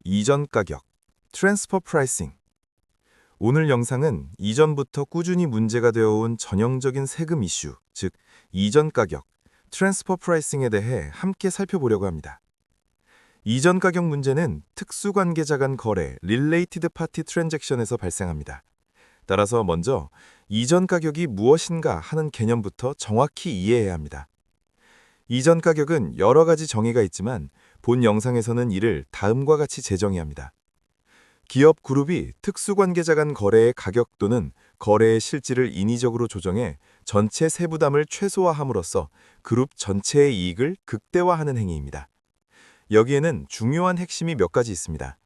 이전 가격, 트랜스퍼 프라이싱. 오늘 영상은 이전부터 꾸준히 문제가 되어온 전형적인 세금 이슈, 즉 이전 가격, 트랜스퍼 프라이싱에 대해 함께 살펴보려고 합니다. 이전 가격 문제는 특수관계자 간 거래, Related Party Transaction에서 발생합니다. 따라서 먼저 이전 가격이 무엇인가 하는 개념부터 정확히 이해해야 합니다. 이전 가격은 여러 가지 정의가 있지만 본 영상에서는 이를 다음과 같이 재정의합니다. 기업 그룹이 특수관계자 간 거래의 가격 또는 거래의 실질을 인위적으로 조정해 전체 세부담을 최소화함으로써 그룹 전체의 이익을 극대화하는 행위입니다. 여기에는 중요한 핵심이 몇 가지 있습니다.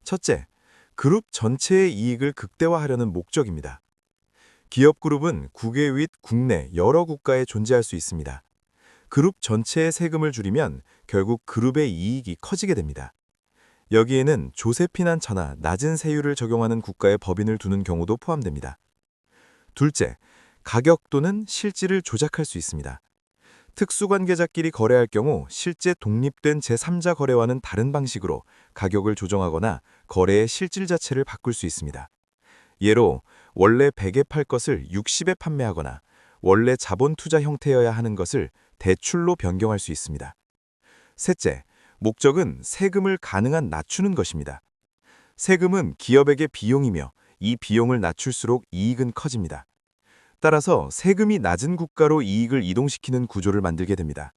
첫째, 그룹 전체의 이익을 극대화하려는 목적입니다. 기업 그룹은 국외 및 국내 여러 국가에 존재할 수 있습니다. 그룹 전체의 세금을 줄이면 결국 그룹의 이익이 커지게 됩니다. 여기에는 조세피난처나 낮은 세율을 적용하는 국가의 법인을 두는 경우도 포함됩니다. 둘째, 가격 또는 실질을 조작할 수 있습니다. 특수관계자끼리 거래할 경우 실제 독립된 제3자 거래와는 다른 방식으로 가격을 조정하거나 거래의 실질 자체를 바꿀 수 있습니다. 예로 원래 100에 팔 것을 60에 판매하거나 원래 자본 투자 형태여야 하는 것을 대출로 변경할 수 있습니다. 셋째, 목적은 세금을 가능한 낮추는 것입니다. 세금은 기업에게 비용이며 이 비용을 낮출수록 이익은 커집니다. 따라서 세금이 낮은 국가로 이익을 이동시키는 구조를 만들게 됩니다.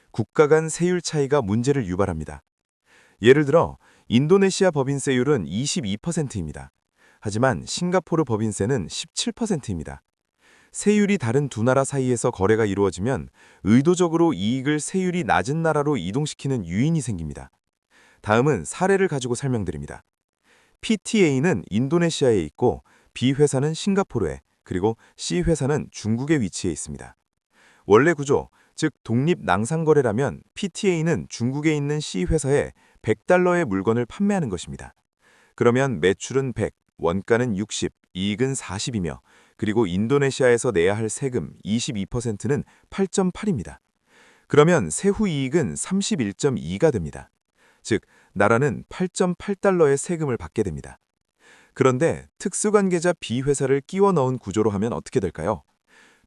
국가 간 세율 차이가 문제를 유발합니다. 예를 들어 인도네시아 법인세율은 22%입니다. 하지만 싱가포르 법인세는 17%입니다. 세율이 다른 두 나라 사이에서 거래가 이루어지면 의도적으로 이익을 세율이 낮은 나라로 이동시키는 유인이 생깁니다. 다음은 사례를 가지고 설명드립니다. PTA는 인도네시아에 있고 B회사는 싱가포르에, 그리고 C회사는 중국에 위치해 있습니다. 원래 구조, 즉 독립 낭상거래라면 PTA는 중국에 있는 C회사에 $100의 물건을 판매하는 것입니다. 그러면 매출은 100, 원가는 60, 이익은 40이며 그리고 인도네시아에서 내야 할 세금 22%는 8.8입니다. 그러면 세후 이익은 31.2가 됩니다. 즉, 나라는 8.8달러의 세금을 받게 됩니다. 그런데 특수관계자 B회사를 끼워 넣은 구조로 하면 어떻게 될까요?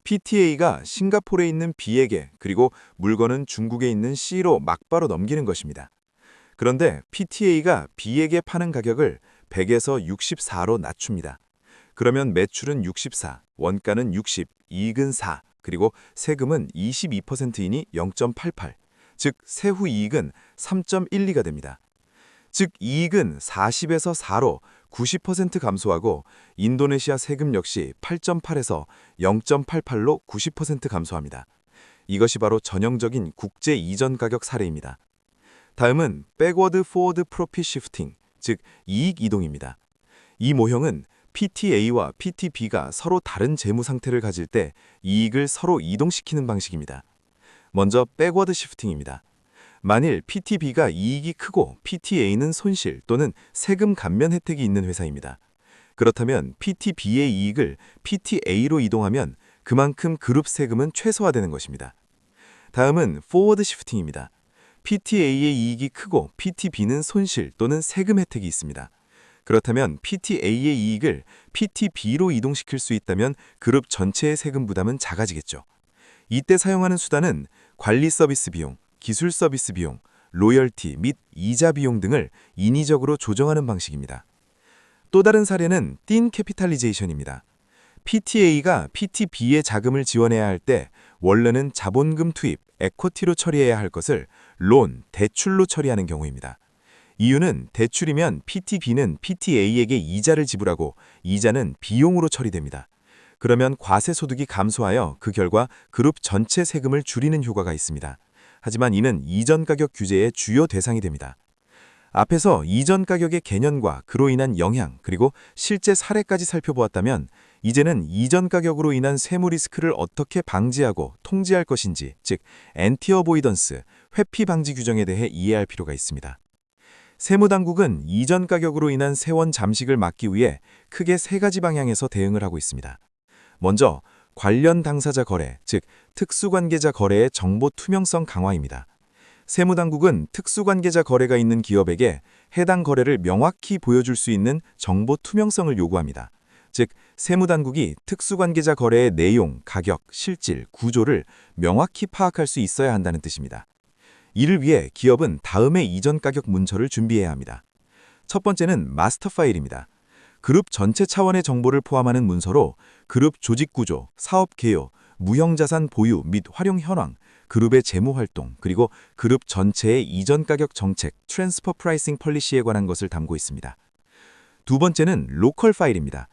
PTA가 싱가포르에 있는 B에게 그리고 물건은 중국에 있는 C로 막바로 넘기는 것입니다. 그런데 PTA가 B에게 파는 가격을 100에서 64로 낮춥니다. 그러면 매출은 64, 원가는 60, 이익은 4, 그리고 세금은 22%이니 0.88, 즉 세후 이익은 3.12가 됩니다. 즉 이익은 40에서 4로 90% 감소하고 인도네시아 세금 역시 8.8에서 0.88로 90% 감소합니다. 이것이 바로 전형적인 국제 이전 가격 사례입니다. 다음은 Backward Forward Profit Shifting, 즉 이익 이동입니다. 이 모형은 PTA와 PTB가 서로 다른 재무 상태를 가질 때 이익을 서로 이동시키는 방식입니다. 먼저 백워드 시프팅입니다. 만일 PTB가 이익이 크고 PTA는 손실 또는 세금 감면 혜택이 있는 회사입니다. 그렇다면 PTB의 이익을 PTA로 이동하면 그만큼 그룹 세금은 최소화되는 것입니다. 다음은 포워드 시프팅입니다. PTA의 이익이 크고 PTB는 손실 또는 세금 혜택이 있습니다. 그렇다면 PTA의 이익을 PTB로 이동시킬 수 있다면 그룹 전체의 세금 부담은 작아지겠죠. 이때 사용하는 수단은 관리 서비스 비용, 기술 서비스 비용, 로열티 및 이자 비용 등을 인위적으로 조정하는 방식입니다. 또 다른 사례는 틴 캐피탈리제이션입니다. PTA가 PTB의 자금을 지원해야 할 때 원래는 자본금 투입, 에쿼티로 처리해야 할 것을 론, 대출로 처리하는 경우입니다. 이유는 대출이면 PTB는 PTA에게 이자를 지불하고 이자는 비용으로 처리됩니다. 그러면 과세소득이 감소하여 그 결과 그룹 전체 세금을 줄이는 효과가 있습니다. 하지만 이는 이전 가격 규제의 주요 대상이 됩니다. 앞에서 이전 가격의 개념과 그로 인한 영향 그리고 실제 사례까지 살펴보았다면 이제는 이전 가격으로 인한 세무 리스크를 어떻게 방지하고 통제할 것인지, 즉 엔티 어보이던스, 회피 방지 규정에 대해 이해할 필요가 있습니다. 세무당국은 이전 가격으로 인한 세원 잠식을 막기 위해 크게 세 가지 방향에서 대응을 하고 있습니다. 먼저 관련 당사자 거래, 즉 특수관계자 거래의 정보 투명성 강화입니다. 세무당국은 특수관계자 거래가 있는 기업에게 해당 거래를 명확히 보여줄 수 있는 정보 투명성을 요구합니다. 즉, 세무당국이 특수관계자 거래의 내용, 가격, 실질, 구조를 명확히 파악할 수 있어야 한다는 뜻입니다. 이를 위해 기업은 다음의 이전 가격 문서를 준비해야 합니다. 첫 번째는 마스터 파일입니다. 그룹 전체 차원의 정보를 포함하는 문서로 그룹 조직 구조, 사업 개요, 무형자산 보유 및 활용 현황, 그룹의 재무 활동, 그리고 그룹 전체의 이전 가격 정책, 트랜스퍼 프라이싱 폴리시에 관한 것을 담고 있습니다. 두 번째는 로컬 파일입니다.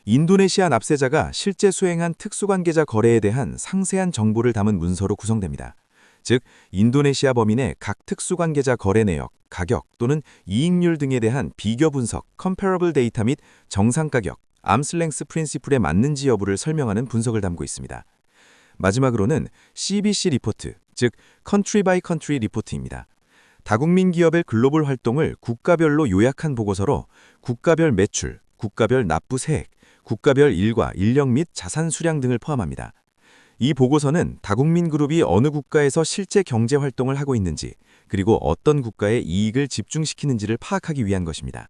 인도네시아 납세자가 실제 수행한 특수관계자 거래에 대한 상세한 정보를 담은 문서로 구성됩니다. 즉, 인도네시아 범인의 각 특수관계자 거래 내역, 가격 또는 이익률 등에 대한 비교 분석, comparable 데이터 및 정상 가격, 암슬랭스 프린시플에 맞는지 여부를 설명하는 분석을 담고 있습니다. 마지막으로는 CBC 리포트, 즉 Country by Country 리포트입니다. 다국민 기업의 글로벌 활동을 국가별로 요약한 보고서로 국가별 매출, 국가별 납부 세액, 국가별 일과 인력 및 자산 수량 등을 포함합니다. 이 보고서는 다국민 그룹이 어느 국가에서 실제 경제 활동을 하고 있는지, 그리고 어떤 국가에 이익을 집중시키는지를 파악하기 위한 것입니다.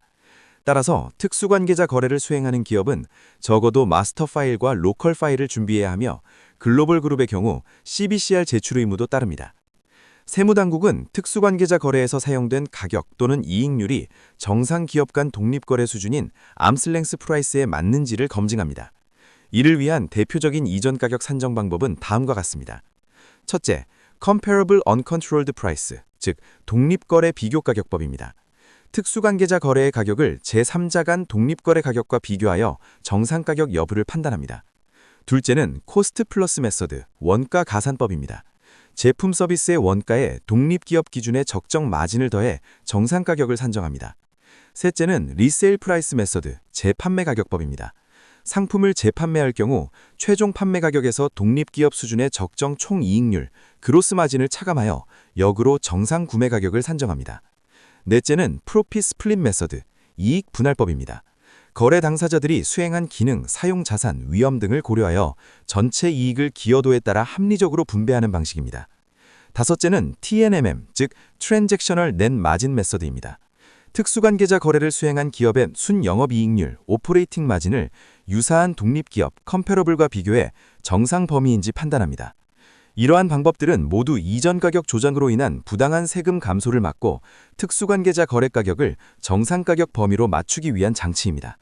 따라서 특수관계자 거래를 수행하는 기업은 적어도 마스터 파일과 로컬 파일을 준비해야 하며 글로벌 그룹의 경우 CBCR 제출 의무도 따릅니다. 세무당국은 특수관계자 거래에서 사용된 가격 또는 이익률이 정상 기업 간 독립거래 수준인 암슬랭스 프라이스에 맞는지를 검증합니다. 이를 위한 대표적인 이전 가격 산정 방법은 다음과 같습니다. 첫째, Comparable Uncontrolled Price, 즉 독립거래 비교가격법입니다. 특수관계자 거래의 가격을 제3자 간 독립거래 가격과 비교하여 정상가격 여부를 판단합니다. 둘째는 코스트 플러스 메서드, 원가 가산법입니다. 제품 서비스의 원가에 독립기업 기준의 적정 마진을 더해 정상가격을 산정합니다. 셋째는 리세일 프라이스 메서드, 재판매 가격법입니다. 상품을 재판매할 경우 최종 판매 가격에서 독립기업 수준의 적정 총이익률, 그로스 마진을 차감하여 역으로 정상 구매 가격을 산정합니다. 넷째는 프로핏 스플릿 메서드, 이익 분할법입니다. 거래 당사자들이 수행한 기능, 사용 자산, 위험 등을 고려하여 전체 이익을 기여도에 따라 합리적으로 분배하는 방식입니다. 다섯째는 TNMM, 즉 Transactional Net Margin 메서드입니다. 특수관계자 거래를 수행한 기업의 순영업이익률, 오퍼레이팅 마진을 유사한 독립기업, 컴패러블과 비교해 정상 범위인지 판단합니다. 이러한 방법들은 모두 이전 가격 조정으로 인한 부당한 세금 감소를 막고 특수관계자 거래 가격을 정상 가격 범위로 맞추기 위한 장치입니다.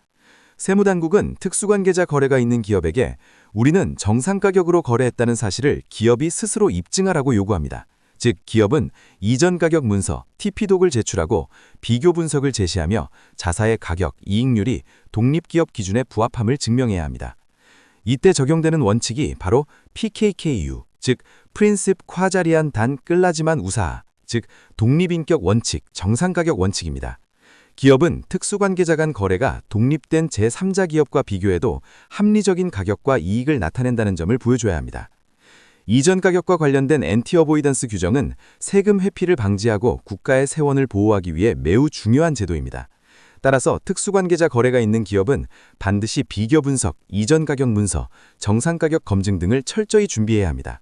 세무당국은 특수관계자 거래가 있는 기업에게 우리는 정상 가격으로 거래했다는 사실을 기업이 스스로 입증하라고 요구합니다. 즉, 기업은 이전 가격 문서, TP독을 제출하고 비교 분석을 제시하며 자사의 가격, 이익률이 독립기업 기준에 부합함을 증명해야 합니다. 이때 적용되는 원칙이 바로 PKKU, 즉 프린십 콰자리안 단 끌라지만 우사, 즉 독립인격 원칙, 정상가격 원칙입니다. 기업은 특수관계자 간 거래가 독립된 제3자 기업과 비교해도 합리적인 가격과 이익을 나타낸다는 점을 보여줘야 합니다. 이전 가격과 관련된 엔티 어보이던스 규정은 세금 회피를 방지하고 국가의 세원을 보호하기 위해 매우 중요한 제도입니다. 따라서 특수관계자 거래가 있는 기업은 반드시 비교 분석, 이전 가격 문서, 정상 가격 검증 등을 철저히 준비해야 합니다.